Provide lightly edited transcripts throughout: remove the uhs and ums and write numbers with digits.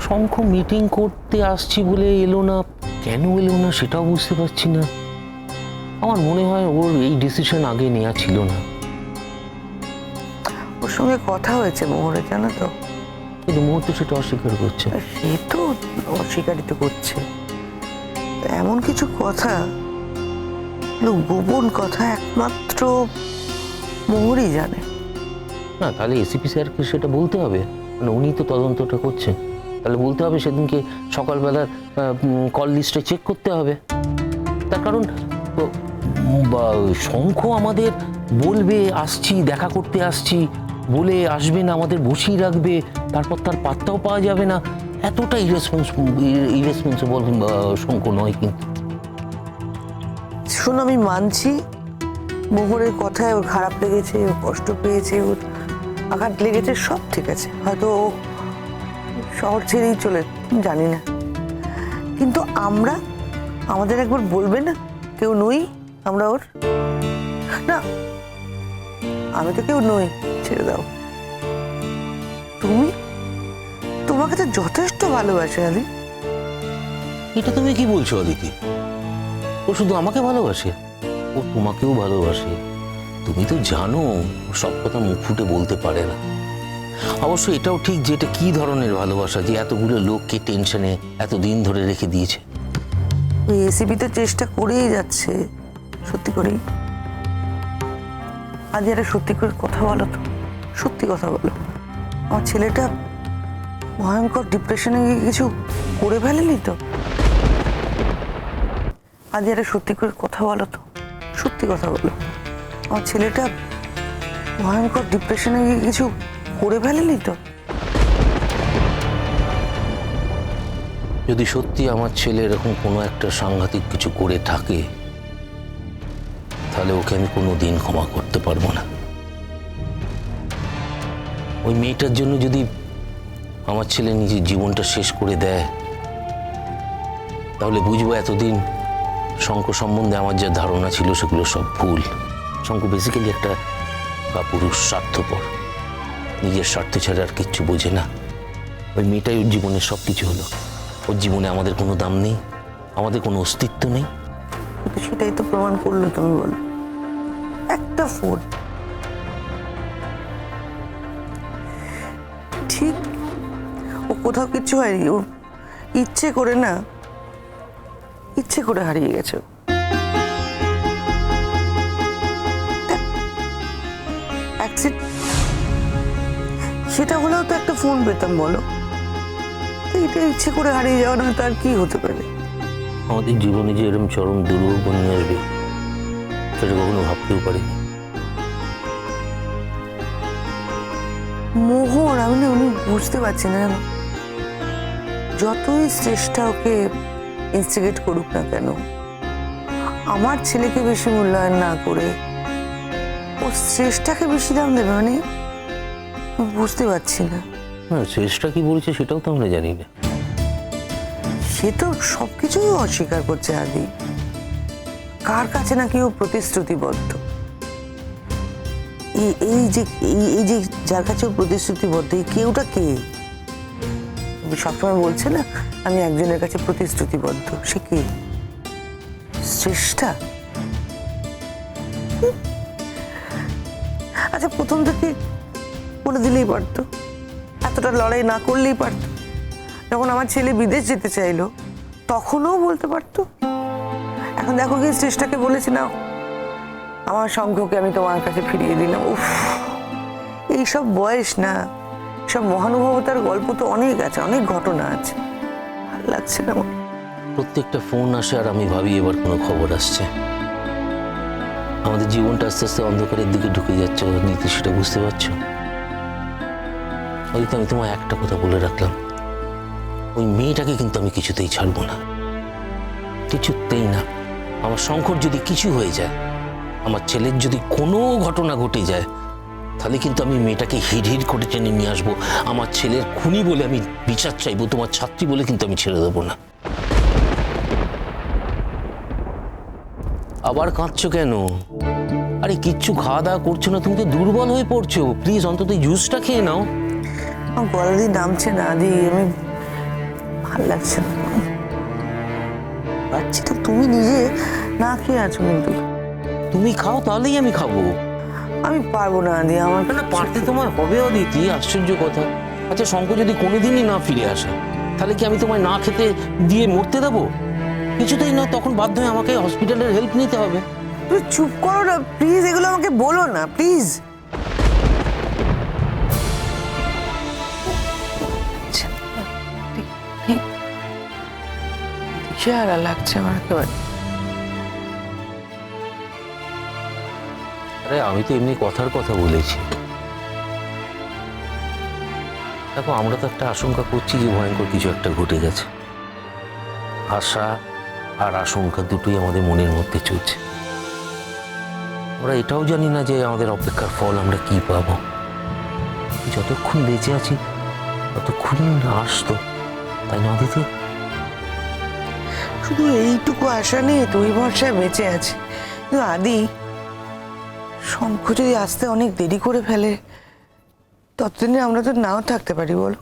শঙ্খ meeting করতে আসছি বলে এলো না, কেন এলো না সেটাও বুঝতে পারছি না। আমার মনে হয় ওর এই ডিসিশন আগে নেওয়া ছিল না। ওর সঙ্গে কথা হয়েছে মোহরে, জানো তো? কিন্তু মুহূর্তে সেটা অস্বীকার করছে। সে তো অস্বীকারিত করছে। এমন কিছু কথা, গোপন কথা একমাত্র মোহরই জানে। না, তাহলে এসিপি স্যারকে সেটা বলতে হবে, মানে উনি তো তদন্তটা করছেন। তাহলে বলতে হবে সেদিনকে সকালবেলার কল লিস্টে চেক করতে হবে। তার কারণ শঙ্খ আমাদের বলবে আসছি, দেখা করতে আসছি বলে আসবে না, আমাদের বসিয়ে রাখবে, তারপর তার পাত্তাও পাওয়া যাবে না। এতটা ইরেসপন্সিবল শঙ্খ নয়। কিন্তু শোন, আমি মানছি মোহরের কথায় ওর খারাপ লেগেছে, ওর কষ্ট পেয়েছে, ওর আঘাত লেগেছে, সব ঠিক আছে। হয়তো ও শহর ছেড়েই চলে, জানি না। কিন্তু আমাদের একবার বলবে না, কেউ নই আমরা ওর। না, আমি তো কেউ নই, ছেড়ে দাও। তোমাকে তো যথেষ্ট ভালোবাসে আদি। এটা তুমি কি বলছো অদিতি? ও শুধু আমাকে ভালোবাসে, ও তোমাকেও ভালোবাসে। তুমি তো জানো সব কথা মুখ ফুটে বলতে পারে না। অবশ্য এটাও ঠিক যে এটা কি ধরনের ভালোবাসা যে এতগুলো লোককে টেনশনে এতদিন ধরে রেখে দিয়েছে। ওই এসিপি তো চেষ্টা করেই যাচ্ছে, সত্যি করেই। আজ একটা সত্যি করে কথা বলো তো, সত্যি কথা বলো। আমার ছেলেটা ভয়ঙ্কর ডিপ্রেশনে গিয়ে কিছু করে ফেলেনি তো? আজ একটা সত্যি করে কথা বলো তো, সত্যি কথা বলো। আমার ছেলেটা ভয়ঙ্কর ডিপ্রেশনে গিয়ে কিছু করে ফেলেনি তো? যদি সত্যি আমার ছেলে এরকম কোনো একটা সাংঘাতিক কিছু করে থাকে, তাহলে ওকে আমি কোনো দিন ক্ষমা করতে পারবো না। ওই মেয়েটার জন্য যদি আমার ছেলে নিজের জীবনটা শেষ করে দেয়, তাহলে বুঝবো এতদিন শঙ্খ সম্বন্ধে আমার যা ধারণা ছিল সেগুলো সব ভুল। শঙ্খ বেসিক্যালি একটা পুরুষ, স্বার্থপর, নিজের স্বার্থ ছাড়া আর কিচ্ছু বোঝে না। ওই মেয়েটাই ওর জীবনের সব কিছু হলো। ওর জীবনে আমাদের কোনো দাম নেই, আমাদের কোনো অস্তিত্ব নেই। সেটাই তো প্রমাণ করলো, তুমি বলো। একটা ফোন, ঠিক ও কোথাও কিচ্ছু হয়নি, ও ইচ্ছে করে না, ইচ্ছে করে হারিয়ে গেছে। সেটা হলেও তো একটা ফোন পেতাম, বলো। এটা ইচ্ছে করে হারিয়ে যাওয়া না, তার কি হতে পারে? আমাদের জীবনে যে এরকম চরম দুর্ভোগ নিয়ে আসবে সেটা কখনো ভাবতেও পারিনি। মোহর, আমি বুঝতে পারছি না, জানো, যতই চেষ্টা ওকে ইনস্টিগেট করুক না কেন, আমার ছেলেকে বেশি মূল্যায়ন না করে ও চেষ্টাকে বেশি দাম দেবে, মানে বুঝতে পারছি না। চেষ্টা কি বলছে সেটাও তো আমরা জানি না। সে তো সবকিছুই অস্বীকার করছে আদি। কার কাছে নাকি ও প্রতিশ্রুতিবদ্ধ, এই যে যার কাছে ও প্রতিশ্রুতিবদ্ধ, এই কেউটা কে? সবসময় বলছে না আমি একজনের কাছে প্রতিশ্রুতিবদ্ধ, সে কে? চেষ্টা। আচ্ছা, প্রথম থেকে বলে দিলেই পারতো, এতটা লড়াই না করলেই পারতো। যখন আমার ছেলে বিদেশ যেতে চাইলো তখনও বলতে পারতো। এখন দেখো গিয়ে চেষ্টাকে বলেছি না, আমার শঙ্খকে আমি তোমার কাছে ফিরিয়ে দিলাম। উফ, এইসব বয়স না, সব মহানুভবতার গল্প তো অনেক আছে, অনেক ঘটনা আছে। ভালো লাগছে না আমার। প্রত্যেকটা ফোন আসে আর আমি ভাবি এবার কোনো খবর আসছে। আমাদের জীবনটা আস্তে আস্তে অন্ধকারের দিকে ঢুকে যাচ্ছে, নীতি সেটা বুঝতে পারছো? হয়তো আমি তোমায় একটা কথা বলে রাখলাম, ওই মেয়েটাকে কিন্তু আমি কিছুতেই ছাড়বো না, কিছুতেই না। আমার শঙ্কর যদি কিছু হয়ে যায়, আমার ছেলের যদি কোনো ঘটনা ঘটে যায়, তাহলে কিন্তু আমি মেয়েটাকে হিড় হিড় করে টেনে নিয়ে আসবো। আমার ছেলের খুনি বলে আমি বিচার চাইবো, তোমার ছাত্রী বলে কিন্তু আমি ছেড়ে দেবো না। আবার কাঁদছো কেন? আরে কিচ্ছু খাওয়া দাওয়া করছো না, তুমি তো দুর্বল হয়ে পড়ছো। প্লিজ অন্তত জুসটা খেয়ে নাও। আমার গলা দিয়ে নামছে না আদি, আমি ভাল লাগছে না, পারছি না। তুমি নিজে না খেয়ে আছো, কিন্তু তুমি খাও তাহলেই আমি খাবো। আমি পারবো না আদি, আমার না পারতে তোমার হবে অদিতি, আশ্চর্য কথা। আচ্ছা শঙ্কর যদি কোনোদিনই না ফিরে আসে তাহলে কি আমি তোমায় না খেতে দিয়ে মরতে দেবো? কিছুতেই না, তখন বাধ্য হয়ে আমাকে হসপিটালের হেল্প নিতে হবে। তুমি চুপ করো না প্লিজ, এগুলো আমাকে বলো না প্লিজ। চেহারা লাগছে আমার একেবারে। আরে আমি তো এমনি কথার কথা বলেছি। দেখো আমরা তো একটা আশঙ্কা করছি যে ভয়ঙ্কর কিছু একটা ঘটে গেছে। আশা আর আশঙ্কা দুটোই আমাদের মনের মধ্যে চলছে। আমরা এটাও জানি না যে আমাদের অপেক্ষার ফল আমরা কি পাবো। যতক্ষণ বেঁচে আছি ততক্ষণই আসতো, তাই না দিদি? শুধু এইটুকু আশা নেই, তুই ভরসায় বেঁচে আছে। কিন্তু আদি, শঙ্খ যদি আসতে অনেক দেরি করে ফেলে, ততদিনে আমরা তো নাও থাকতে পারি, বলো।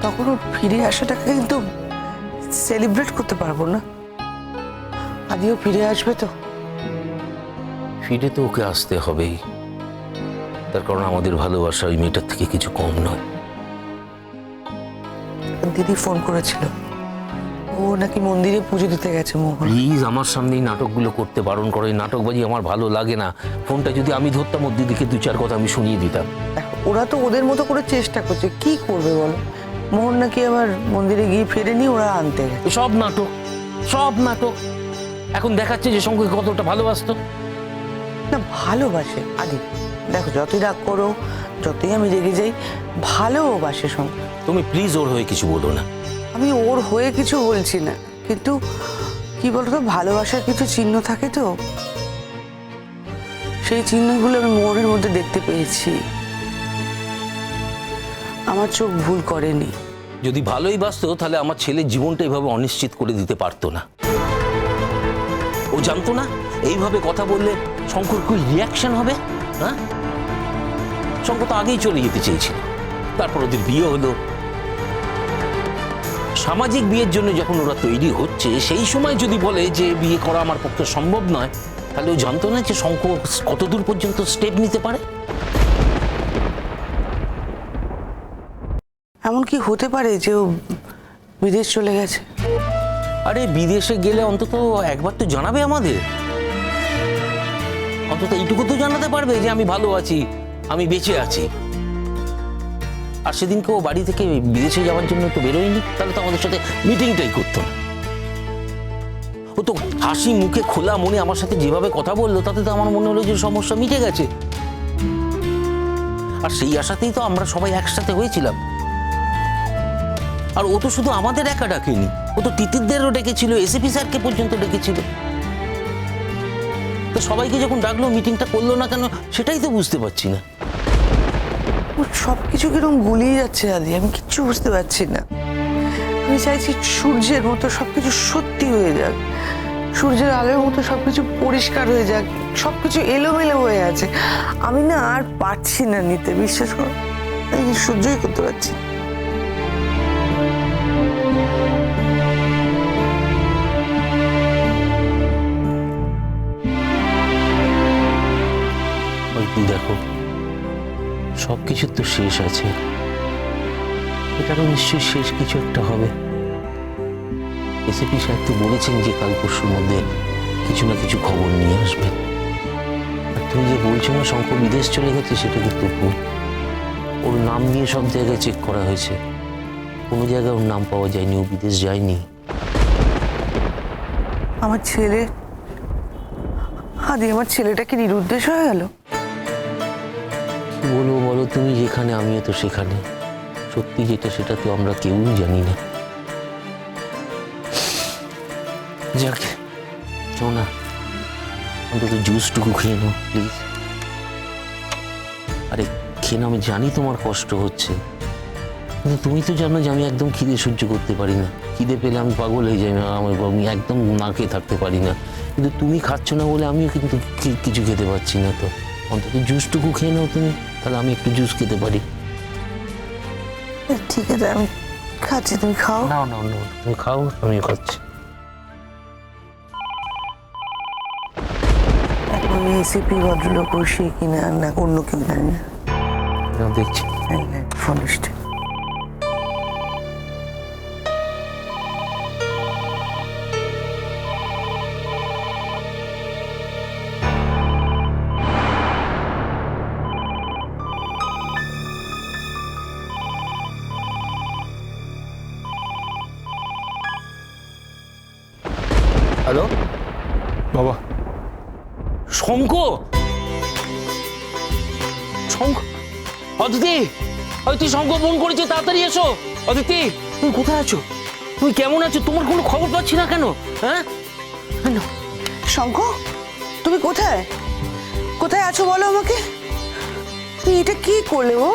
তখন ওর ফিরে আসাটাকে কিন্তু সেলিব্রেট করতে পারবো না। আদিও ফিরে আসবে তো? ফিরে তো ওকে আসতে হবেই, তার কারণ আমাদের ভালোবাসা ওই মেয়েটার থেকে কিছু কম নয়। দিদি ফোন করেছিল, ও নাকি মন্দিরে পুজো দিতে গেছে। মোহন প্লিজ আমার সামনেই নাটকগুলো করতে বারণ করো। এই নাটকবাজি আমার ভালো লাগে না। ফোনটা যদি আমি ধরতাম, ওর দিদিকে দু চার কথা আমি শুনিয়ে দিতাম। ওরা তো ওদের মতো করে চেষ্টা করছে, কি করবে বলো। মোহন নাকি আবার মন্দিরে গিয়ে ফেরেনি, ওরা আনতে গেছে। সব নাটক, সব নাটক। এখন দেখাচ্ছে যে শঙ্করকে কতটা ভালোবাসতো। না ভালোবাসে আদি, দেখো যতই রাগ করো, যতই আমি রেগে যাই, ভালোবাসে শঙ্কর। তুমি প্লিজ ওর হয়ে কিছু বলো না। আমি ওর হয়ে কিছু বলছি না, কিন্তু কি বলতো, ভালোবাসার কিছু চিহ্ন থাকে তো, সেই চিহ্নগুলো আমি মোহনের মধ্যে দেখতে পেয়েছি। আমার চোখ ভুল করেনি। যদি ভালোই বাসতো তাহলে আমার ছেলের জীবনটা এইভাবে অনিশ্চিত করে দিতে পারতো না। ও জানতো না এইভাবে কথা বললে শঙ্কর কি রিয়াকশন হবে। হ্যাঁ, শঙ্কর তো আগেই চলে যেতে চেয়েছিল, তারপর ওদের বিয়ে হলো। সামাজিক বিয়ের জন্য যখন ওরা তৈরি হচ্ছে, সেই সময় যদি বলে যে বিয়ে করা আমার পক্ষে সম্ভব নয়, তাহলে ও জানতো না যে শঙ্কর কতদূর পর্যন্ত স্টেপ নিতে পারে। এমন কি হতে পারে যে ও বিদেশ চলে গেছে? আরে বিদেশে গেলে অন্তত একবার তো জানাবে আমাদের, অন্তত এইটুকু তো জানাতে পারবে যে আমি ভালো আছি, আমি বেঁচে আছি। আর সেদিনকে ও বাড়ি থেকে বিদেশে যাওয়ার জন্য তো বেরোয়নি, তাহলে তো আমাদের সাথে মিটিংটাই করতো না। ও তো হাসি মুখে খোলা মনে আমার সাথে যেভাবে কথা বললো, তাতে তো আমার মনে হলো যে সমস্যা মিটে গেছে। আর সেই আশাতেই তো আমরা সবাই একসাথে হয়েছিলাম। আর ও তো শুধু আমাদের একা ডাকেনি, ও তো তিতিরদেরও ডেকেছিল, এসিপি স্যারকে পর্যন্ত ডেকেছিল। তো সবাইকে যখন ডাকলো, মিটিংটা করলো না কেন সেটাই তো বুঝতে পারছি না। সবকিছু কিরকম গুলিয়ে যাচ্ছে আদি, আমি কিচ্ছু বুঝতে পারছি না। আমি চাইছি সূর্যের মতো সবকিছু সত্যি হয়ে যাক, সূর্যের আলোর মতো সবকিছু পরিষ্কার হয়ে যাক। সবকিছু এলোমেলো হয়ে আছে, আমি না আর পারছি না নিতে, বিশ্বাস করো, আমি সহ্যই করতে পারছি না। দেখো সবকিছুর তো শেষ আছে, এটারও নিশ্চয়ই শেষ কিছু একটা হবে। এসিপি সাহেব তো বলেছেন যে কাল পরশুর মধ্যে কিছু না কিছু খবর নিয়ে আসবেন। আর তুমি যে বলছো না শঙ্কর বিদেশ চলে গেছে, সেটা কিন্তু ভুল। ওর নাম নিয়ে সব জায়গায় চেক করা হয়েছে, কোনো জায়গায় ওর নাম পাওয়া যায়নি, ও বিদেশ যায়নি। আমার ছেলে আদি, আমার ছেলেটা কি নিরুদ্দেশ হয়ে গেল? কি বলবো বলো, তুমি যেখানে আমিও তো সেখানে। সত্যি যেটা সেটা তো আমরা কেউই জানি না। যাক, চো না, অন্তত জুসটুকু খেয়ে নাও প্লিজ। আরে খেয়ে নাও, আমি জানি তোমার কষ্ট হচ্ছে, কিন্তু তুমি তো জানো যে আমি একদম খিদে সহ্য করতে পারি না। খিদে পেলে আমি পাগল হয়ে যাই, আমি একদম না খেয়ে থাকতে পারি না। কিন্তু তুমি খাচ্ছ না বলে আমিও কিন্তু কিছু খেতে পারছি না। তো অন্তত জুসটুকু খেয়ে নাও তুমি, তাহলে আমি একটু জুস খেতে পারি। ঠিক আছে, আমি খাচ্ছি, তুমি খাও। না না না, তুমি খাও, আমিও খাচ্ছি। এখন এসিপি ভদ্রলোক বসে কিনা না অন্য কেউ জানি না। নাও দেখছি। ফোন লিস্টে হ্যালো বাবা, শঙ্খ, শঙ্খ, অদিতি, অদিতি, শঙ্খ ফোন করেছে, তাড়াতাড়ি এসো। অদিতি, তুমি কোথায় আছো? তুমি কেমন আছো? তোমার কোনো খবর পাচ্ছি না কেন? হ্যাঁ, শঙ্খ, তুমি কোথায় কোথায় আছো বলো আমাকে। তুমি এটা কি করলে ও?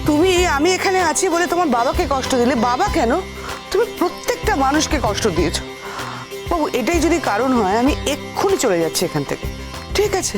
তুমি আমি এখানে আছি বলে তোমার বাবাকে কষ্ট দিলে। বাবা কেন, তুমি প্রত্যেকটা মানুষকে কষ্ট দিয়েছো বাবু। এটাই যদি কারণ হয় আমি এক্ষুনি চলে যাচ্ছি এখান থেকে, ঠিক আছে?